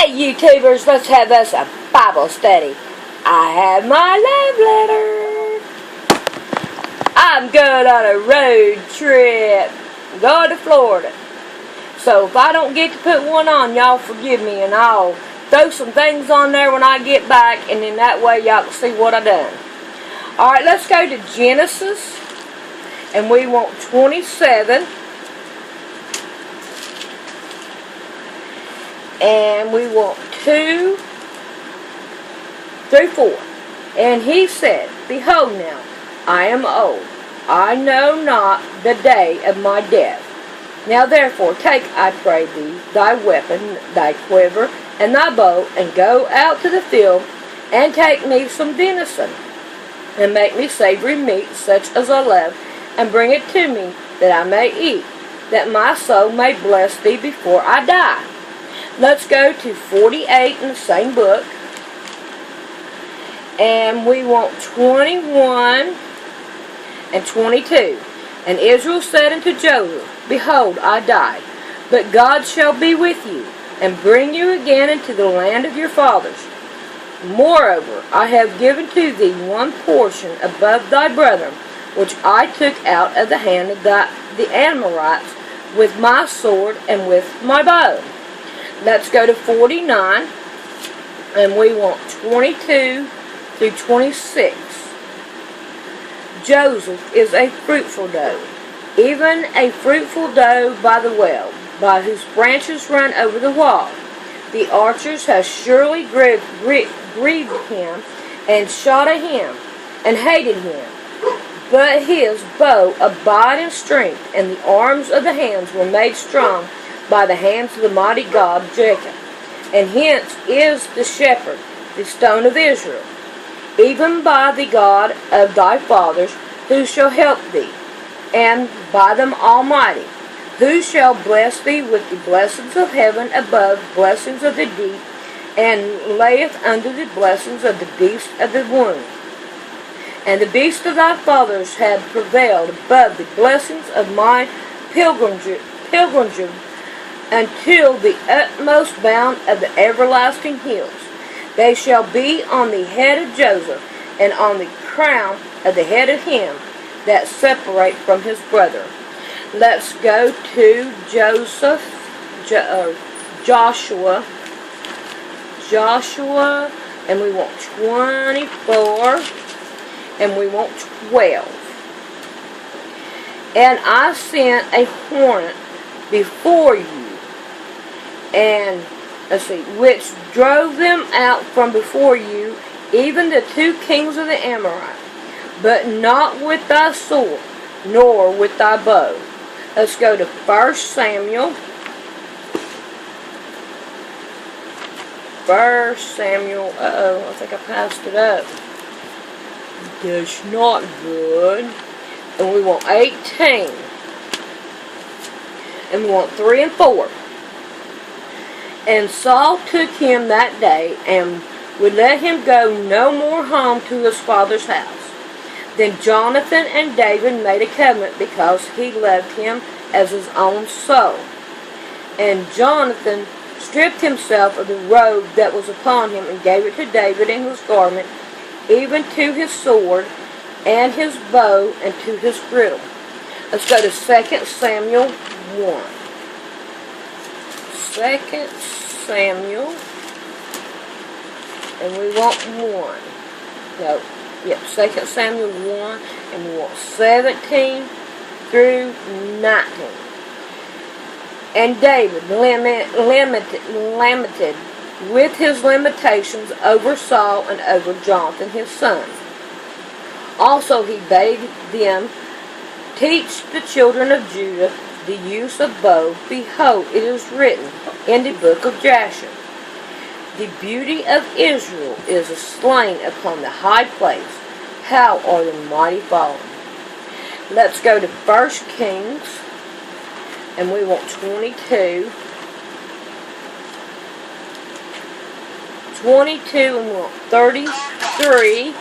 Hey YouTubers, let's have us a Bible study. I have my love letter. I'm going on a road trip. I'm going to Florida. So if I don't get to put one on, y'all forgive me, and I'll throw some things on there when I get back, and then that way y'all can see what I done. Alright, let's go to Genesis, and we want 27. And we want 2 through 4. And he said, Behold now, I am old. I know not the day of my death. Now therefore take, I pray thee, thy weapon, thy quiver, and thy bow, and go out to the field, and take me some venison, and make me savory meat, such as I love, and bring it to me, that I may eat, that my soul may bless thee before I die. Let's go to 48 in the same book. And we want 21 and 22. And Israel said unto Joseph, Behold, I die, but God shall be with you, and bring you again into the land of your fathers. Moreover, I have given to thee one portion above thy brethren, which I took out of the hand of the Amorites with my sword and with my bow. Let's go to 49, and we want 22 through 26. Joseph is a fruitful doe, even a fruitful doe by the well, by whose branches run over the wall. The archers have surely grieved him, and shot at him, and hated him. But his bow abide in strength, and the arms of the hands were made strong by the hands of the mighty God Jacob. And hence is the shepherd, the stone of Israel, even by the God of thy fathers, who shall help thee, and by them Almighty, who shall bless thee with the blessings of heaven above blessings of the deep, and layeth under the blessings of the beasts of the womb. And the beasts of thy fathers have prevailed above the blessings of my pilgrimage until the utmost bound of the everlasting hills. They shall be on the head of Joseph, and on the crown of the head of him that separate from his brother. Let's go to Joshua, and we want 24, and we want 12. And I sent a hornet before you, and which drove them out from before you, even the 2 kings of the Amorites, but not with thy sword, nor with thy bow. Let's go to 1 Samuel. 1 Samuel, I think I passed it up. That's not good. And we want 18. And we want 3 and 4. And Saul took him that day, and would let him go no more home to his father's house. Then Jonathan and David made a covenant, because he loved him as his own soul. And Jonathan stripped himself of the robe that was upon him, and gave it to David in his garment, even to his sword, and his bow, and to his girdle. Let's go to 2 Samuel 1. 2 Samuel, and we want 1. No, yep, 2 Samuel 1, and we want 17 through 19. And David lamented with his lamentations over Saul and over Jonathan his son. Also he bade them teach the children of Judah the use of bow. Behold, it is written in the book of Jasher, The beauty of Israel is slain upon the high place. How are the mighty fallen? Let's go to 1 Kings, and we want 22. 22, and we want 33.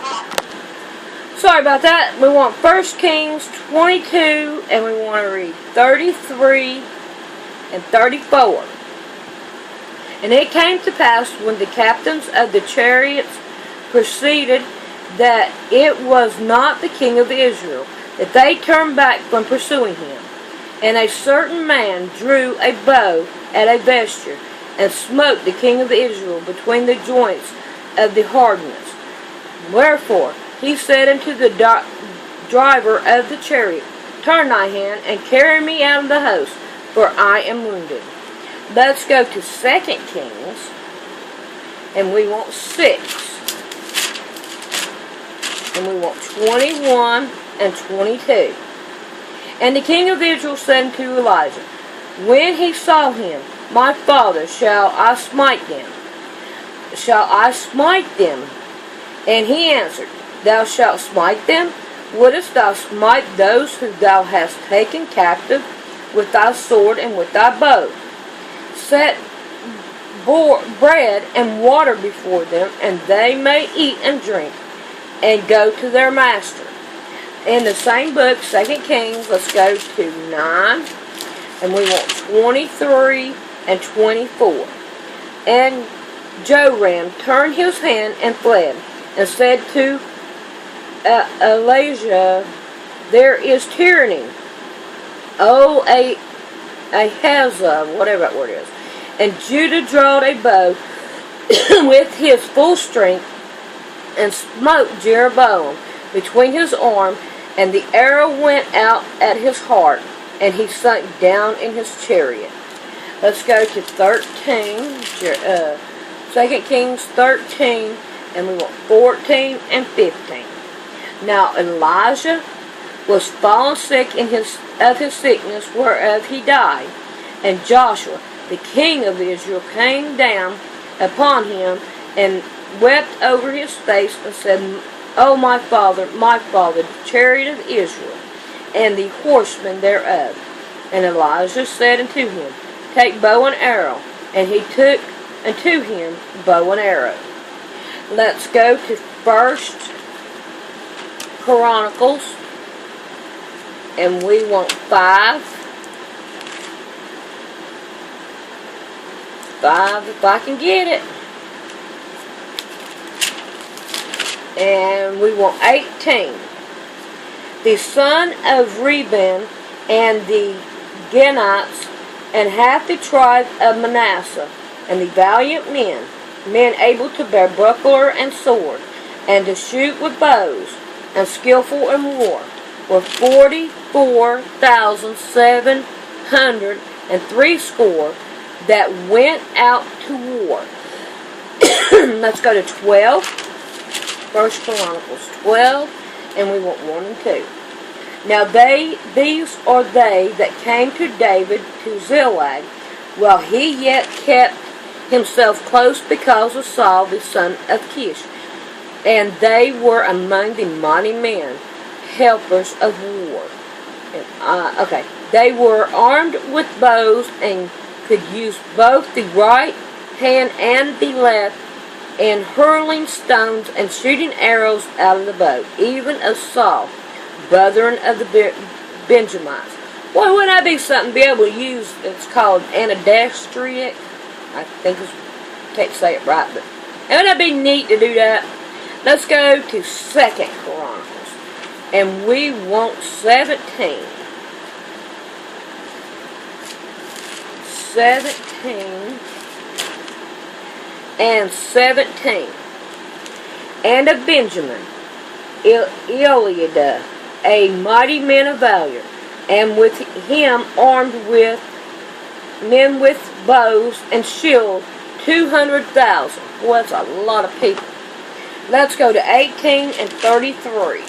Sorry about that. We want 1 Kings 22, and we want to read 33 and 34. And it came to pass, when the captains of the chariots perceived that it was not the king of Israel, that they turned back from pursuing him. And a certain man drew a bow at a vesture, and smote the king of Israel between the joints of the hardness. Wherefore he said unto the driver of the chariot, Turn thy hand, and carry me out of the host, for I am wounded. Let's go to 2 Kings, and we want 6. And we want 21 and 22. And the king of Israel said unto Elijah, When he saw him, My father, shall I smite them? Shall I smite them? And he answered, Thou shalt smite them? Wouldest thou smite those whom thou hast taken captive with thy sword and with thy bow? Set bread and water before them, and they may eat and drink, and go to their master. In the same book, 2 Kings, let's go to 9, and we want 23 and 24. And Joram turned his hand and fled, and said to Elijah, There is tyranny, O Ahazah, whatever that word is. And Judah drawed a bow with his full strength, and smote Jeroboam between his arm, and the arrow went out at his heart, and he sunk down in his chariot. Let's go to 13, 2 Kings 13, and we want 14 and 15. Now Elijah was fallen sick of his sickness, whereof he died. And Joshua, the king of Israel, came down upon him, and wept over his face, and said, O my father, the chariot of Israel, and the horsemen thereof. And Elijah said unto him, Take bow and arrow. And he took unto him bow and arrow. Let's go to 1 Chronicles, and we want 5 if I can get it. And we want 18. The son of Reuben, and the Genites, and half the tribe of Manasseh, and the valiant men able to bear buckler and sword, and to shoot with bows, and skillful in war, were 44,760 that went out to war. Let's go to 12. 1 Chronicles 12, and we want 1 and 2. Now these are they that came to David to Ziklag, while he yet kept himself close because of Saul the son of Kish. And they were among the mighty men, helpers of war. And, they were armed with bows, and could use both the right hand and the left, in hurling stones and shooting arrows out of the bow, even as Saul, brethren of the Benjamites. Boy, wouldn't that be something to be able to use? It's called anadestric. I think I can't say it right, but wouldn't that be neat to do that? Let's go to 2 Chronicles, and we want 17. 17 and 17. And of Benjamin, Eliada, a mighty man of valor, and with him armed with men with bows and shields, 200,000. Boy, that's a lot of people. Let's go to 18 and 33.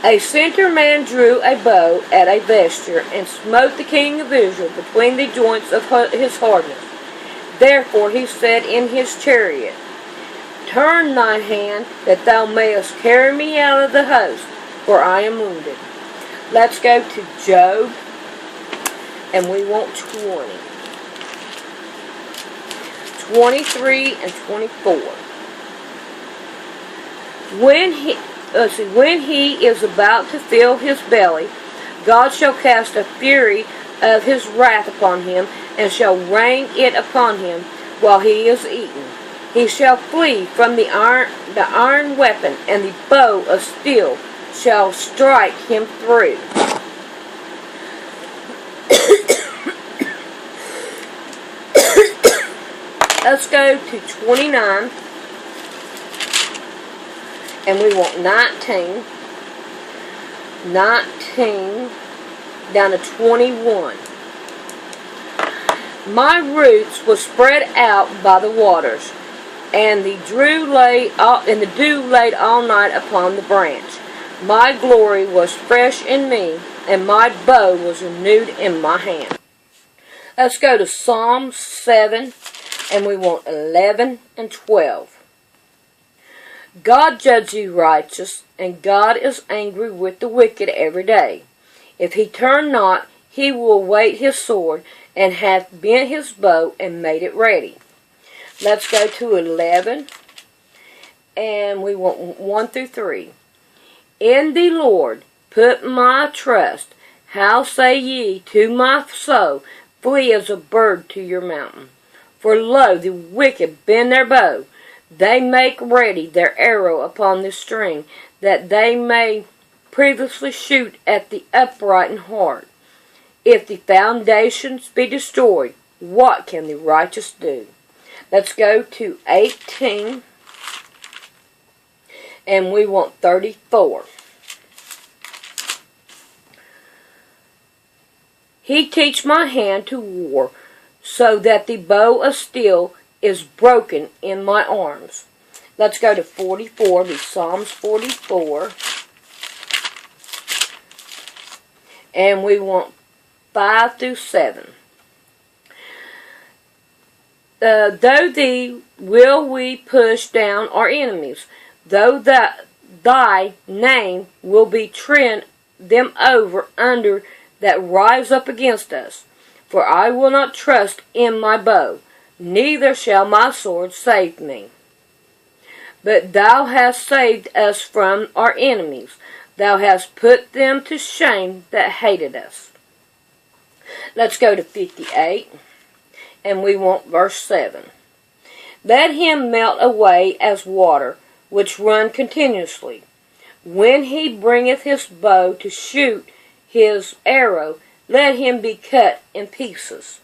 A center man drew a bow at a vesture, and smote the king of Israel between the joints of his hardness. Therefore he said in his chariot, Turn thy hand, that thou mayest carry me out of the host, for I am wounded. Let's go to Job, and we want 20. 23 and 24. When he is about to fill his belly, God shall cast a fury of his wrath upon him, and shall rain it upon him while he is eaten. He shall flee from the iron weapon, and the bow of steel shall strike him through. Let's go to 29, and we want 19 down to 21. My roots were spread out by the waters, and the dew laid all night upon the branch. My glory was fresh in me, and my bow was renewed in my hand. Let's go to Psalm 7, and we want 11 and 12. God judges the righteous, and God is angry with the wicked every day. If he turn not, he will wait his sword, and hath bent his bow, and made it ready. Let's go to 11, and we want 1 through 3. In the Lord put my trust. How say ye to my soul, flee as a bird to your mountain? For lo, the wicked bend their bow. They make ready their arrow upon the string, that they may previously shoot at the upright in heart. If the foundations be destroyed, what can the righteous do? Let's go to 18, and we want 34. He teach my hand to war, so that the bow of steel is broken in my arms. Let's go to 44, the Psalms 44. And we want 5 through 7. Though thee will we push down our enemies, though that thy name will be tread them over under that rise up against us. For I will not trust in my bow, neither shall my sword save me. But thou hast saved us from our enemies. Thou hast put them to shame that hated us. Let's go to 58, and we want verse 7. Let him melt away as water, which run continuously. When he bringeth his bow to shoot his arrow, let him be cut in pieces.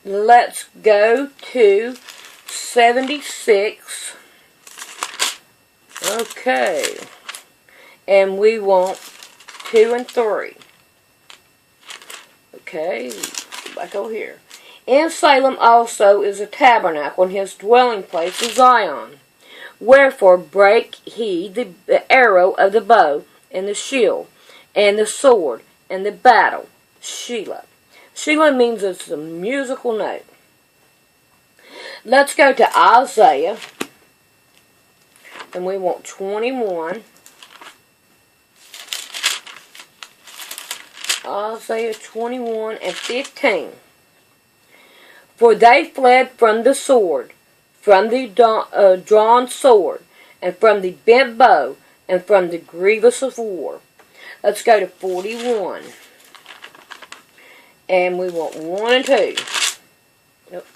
Let's go to 76. Okay. And we want 2 and 3. Okay, go back over here. In Salem also is a tabernacle, and his dwelling place is Zion. Wherefore break he the arrow of the bow, and the shield, and the sword, and the battle. Shelah. Shelah means it's a musical note. Let's go to Isaiah, and we want 21. Isaiah 21 and 15. For they fled from the sword, from the drawn sword, and from the bent bow, and from the grievous of war. Let's go to 41. And we want 1 and 2. Yep.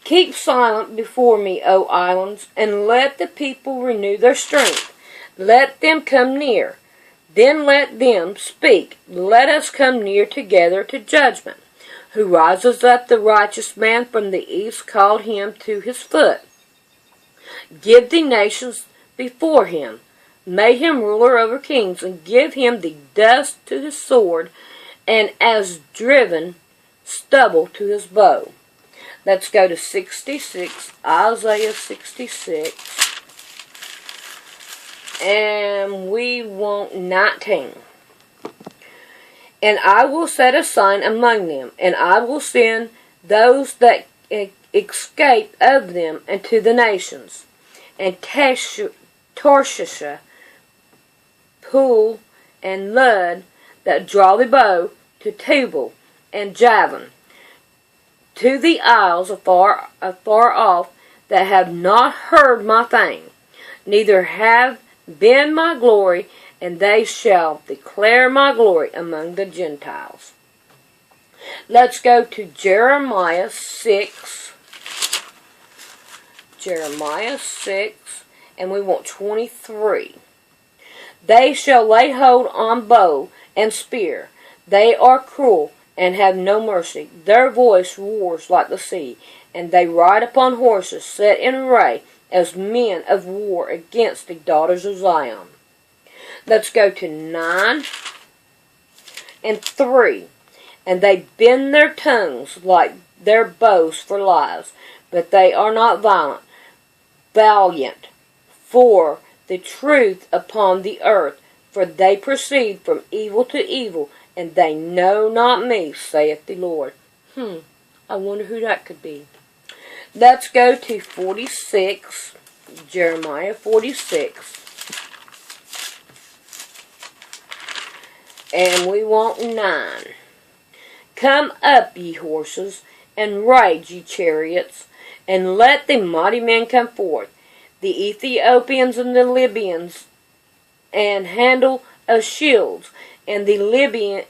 Keep silent before me, O islands, and let the people renew their strength. Let them come near. Then let them speak. Let us come near together to judgment. Who rises up the righteous man from the east, called him to his foot. Give the nations before him. Make him ruler over kings, and give him the dust to his sword, and as driven stubble to his bow. Let's go to 66, Isaiah 66. And we want 19. And I will set a sign among them, and I will send those that escape of them into the nations. And Tarshish, Pool, and Lud, that draw the bow, to Tubal and Javan, to the isles afar off, that have not heard my fame, neither have been my glory, and they shall declare my glory among the Gentiles. Let's go to Jeremiah 6. Jeremiah 6, and we want 23. They shall lay hold on bow and spear. They are cruel and have no mercy. Their voice roars like the sea, and they ride upon horses set in array as men of war against the daughters of Zion. Let's go to 9 and 3. And they bend their tongues like their bows for lies, but they are not valiant for the truth upon the earth, for they proceed from evil to evil, and they know not me, saith the Lord. I wonder who that could be. Let's go to 46, Jeremiah 46. And we want 9. Come up, ye horses, and ride, ye chariots, and let the mighty men come forth, the Ethiopians and the Libyans, and handle of shields, and the Lydians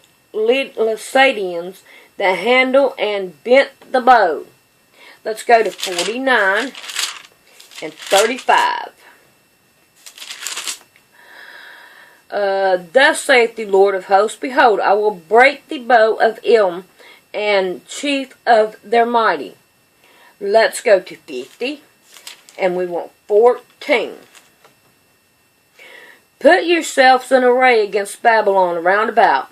that handle and bent the bow. Let's go to 49 and 35. Thus saith the Lord of hosts, Behold, I will break the bow of Ilm and chief of their mighty. Let's go to 50, and we want 14. Put yourselves in array against Babylon round about,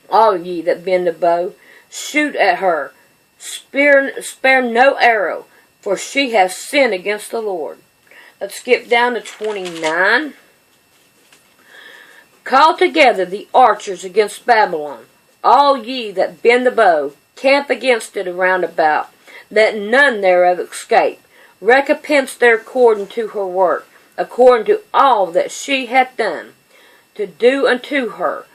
all ye that bend the bow. Shoot at her, spare no arrow, for she has sinned against the Lord. Let's skip down to 29. Call together the archers against Babylon, all ye that bend the bow, camp against it around about. Let none thereof escape. Recompense their according to her work, according to all that she hath done, to do unto her.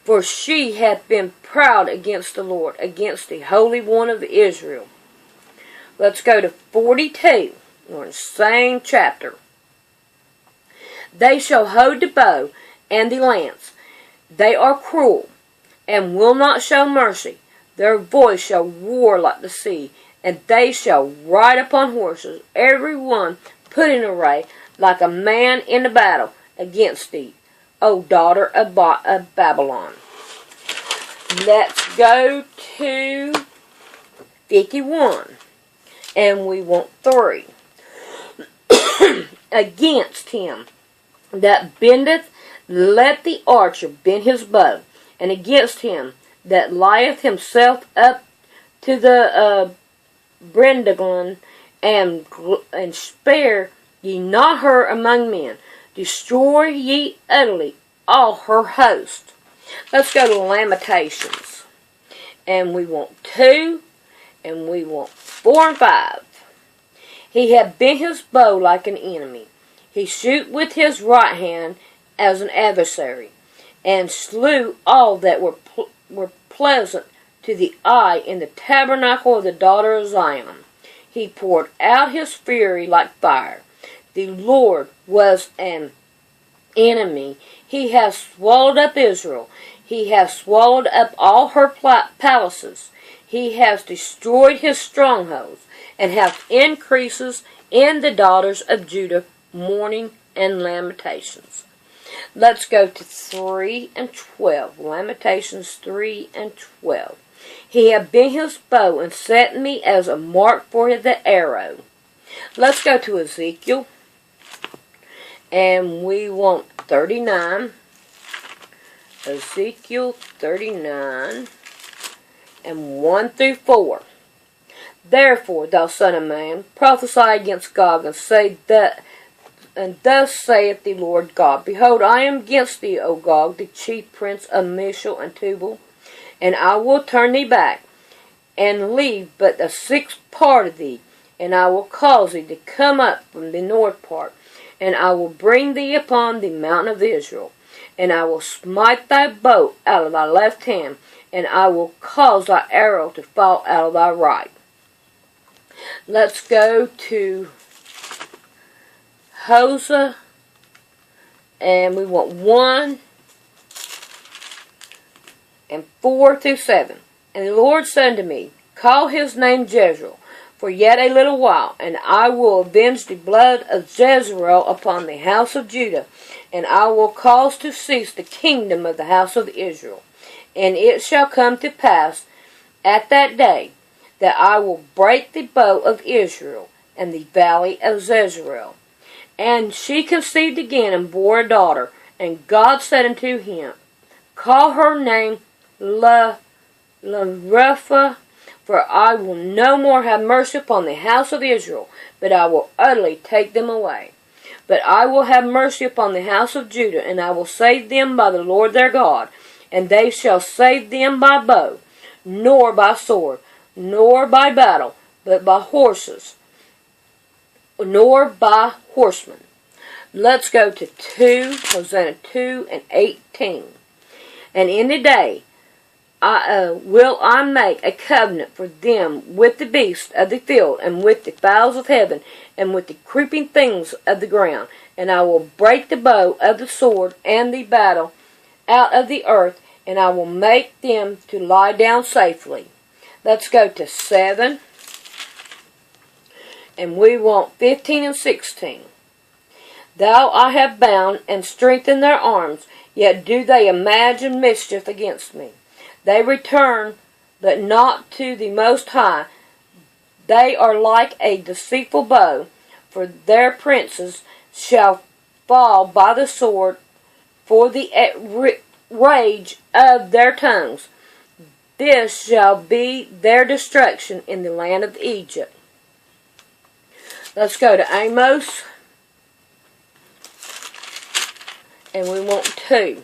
For she hath been proud against the Lord, against the Holy One of Israel. Let's go to 42. We're in the same chapter. They shall hold the bow and the lance. They are cruel, and will not show mercy. Their voice shall roar like the sea, and they shall ride upon horses, every one put in array, like a man in the battle against thee, O daughter of Babylon. Let's go to 51, and we want 3. Against him that bendeth, let the archer bend his bow, and against him that lieth himself up to the Brendagon, and spare ye not her among men. Destroy ye utterly all her host. Let's go to Lamentations. And we want 2, and we want 4 and 5. He hath bent his bow like an enemy. He shoot with his right hand as an adversary, and slew all that were pleasant to the eye in the tabernacle of the daughter of Zion. He poured out his fury like fire. The Lord was an enemy. He hath swallowed up Israel. He hath swallowed up all her palaces. He hath destroyed his strongholds, and hath increases in the daughters of Judah, mourning and lamentations. Let's go to 3 and 12. Lamentations 3 and 12. He hath bent his bow and set me as a mark for the arrow. Let's go to Ezekiel. And we want 39. Ezekiel 39 and 1 through 4. Therefore, thou son of man, prophesy against Gog, and say that, and thus saith the Lord God, Behold, I am against thee, O Gog, the chief prince of Mishal and Tubal, and I will turn thee back, and leave but the 6th part of thee, and I will cause thee to come up from the north part, and I will bring thee upon the mountain of Israel, and I will smite thy bow out of thy left hand, and I will cause thy arrow to fall out of thy right. Let's go to Hosea And we want 1 and 4 through 7. And the Lord said unto me, Call his name Jezreel, for yet a little while, and I will avenge the blood of Jezreel upon the house of Judah, and I will cause to cease the kingdom of the house of Israel. And it shall come to pass at that day that I will break the bow of Israel and the valley of Jezreel. And she conceived again and bore a daughter. And God said unto him, Call her name Larepha, for I will no more have mercy upon the house of Israel, but I will utterly take them away. But I will have mercy upon the house of Judah, and I will save them by the Lord their God, and they shall save them by bow, nor by sword, nor by battle, but by horses, nor by horsemen. Let's go to Hosanna 2 and 18. And in the day will I make a covenant for them with the beasts of the field, and with the fowls of heaven, and with the creeping things of the ground. And I will break the bow of the sword and the battle out of the earth, and I will make them to lie down safely. Let's go to 7. And we want 15 and 16. Thou I have bound and strengthened their arms, yet do they imagine mischief against me. They return, but not to the Most High. They are like a deceitful bow, for their princes shall fall by the sword for the rage of their tongues. This shall be their destruction in the land of Egypt. Let's go to Amos. And we want 2.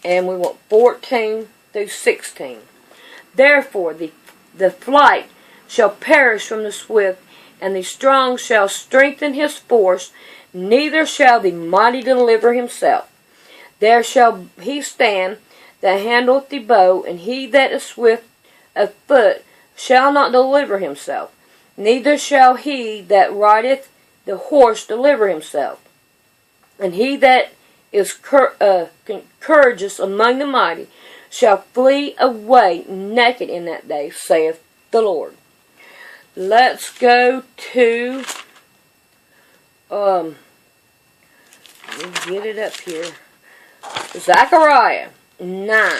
And we want 14 through 16. Therefore the flight shall perish from the swift, and the strong shall strengthen his force, neither shall the mighty deliver himself. There shall he stand that handleth the bow, and he that is swift of foot shall not deliver himself, neither shall he that rideth the horse deliver himself. And he that is courageous among the mighty shall flee away naked in that day, saith the Lord. Let's go to, let me get it up here, Zechariah 9.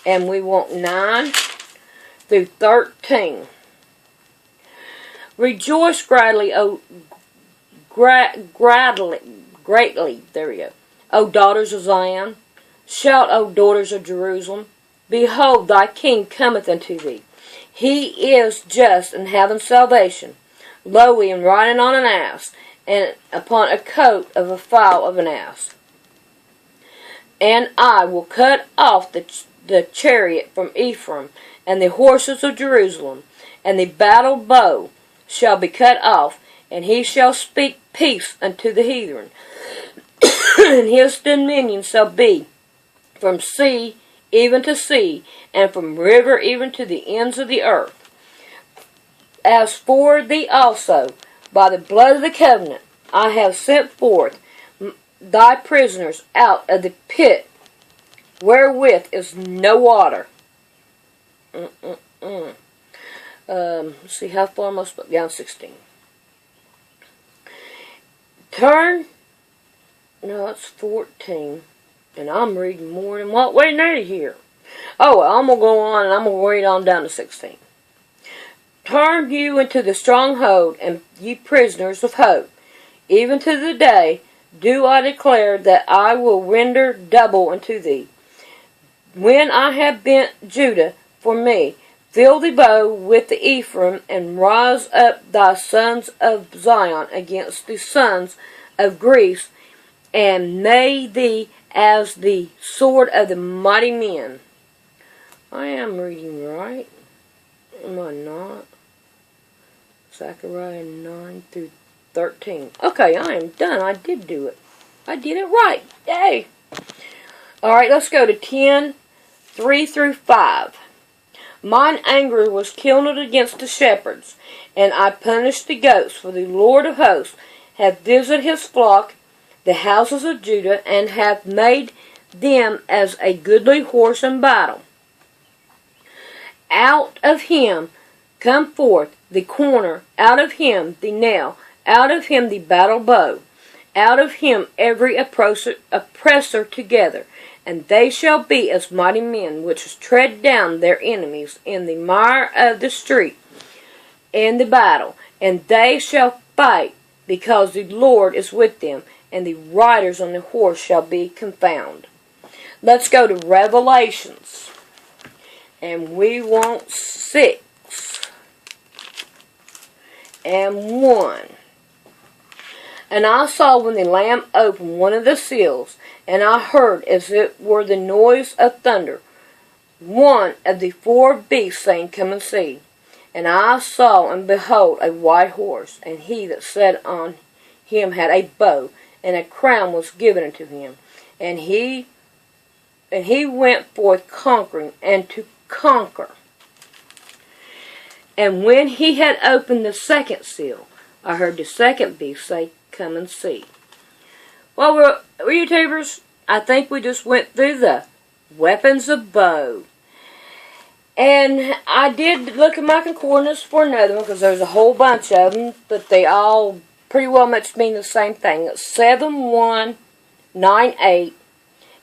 And we want 9 through 13. Rejoice greatly, greatly, there we go, O daughters of Zion. Shout, O daughters of Jerusalem. Behold, thy king cometh unto thee. He is just and having salvation, lowly and riding on an ass, and upon a coat of a foal of an ass. And I will cut off the chariot from Ephraim, and the horses of Jerusalem, and the battle bow shall be cut off, and he shall speak peace unto the heathen. And his dominion shall be from sea even to sea, and from river even to the ends of the earth. As for thee also, by the blood of the covenant, I have sent forth thy prisoners out of the pit, wherewith is no water. Let's see, how far am I supposed to down 16. No, it's 14. And I'm reading more than what we need here. Oh, well, I'm going to go on and I'm going to read on down to 16. Turn you into the stronghold, and ye prisoners of hope. Even to the day do I declare that I will render double unto thee. When I have bent Judah for me, fill the bow with the Ephraim, and rise up thy sons of Zion against the sons of Greece, and may thee as the sword of the mighty men. I am reading right. Am I not? Zechariah 9 through 13. Okay, I am done. I did do it. I did it right. Yay! Alright, let's go to 10, 3 through 5. Mine anger was kindled against the shepherds, and I punished the goats, for the Lord of hosts hath visited his flock, the houses of Judah, and hath made them as a goodly horse in battle. Out of him come forth the corner, out of him the nail, out of him the battle bow, out of him every oppressor together. And they shall be as mighty men, which tread down their enemies in the mire of the street, in the battle. And they shall fight, because the Lord is with them, and the riders on the horse shall be confounded. Let's go to Revelations. And we want 6 and 1. And I saw when the Lamb opened one of the seals, and I heard as it were the noise of thunder, one of the 4 beasts saying, Come and see. And I saw, and behold, a white horse, and he that sat on him had a bow, and a crown was given unto him. And he went forth conquering, and to conquer. And when he had opened the 2nd seal, I heard the 2nd beast say, Come and see. Well, YouTubers, I think we just went through the weapons of bow. And I did look at my concordance for another one, because there's a whole bunch of them, but they all pretty well much mean the same thing. It's 7198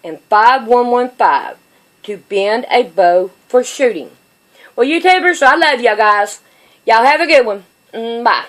and 5115 to bend a bow for shooting. Well, YouTubers, I love y'all guys. Y'all have a good one. Bye.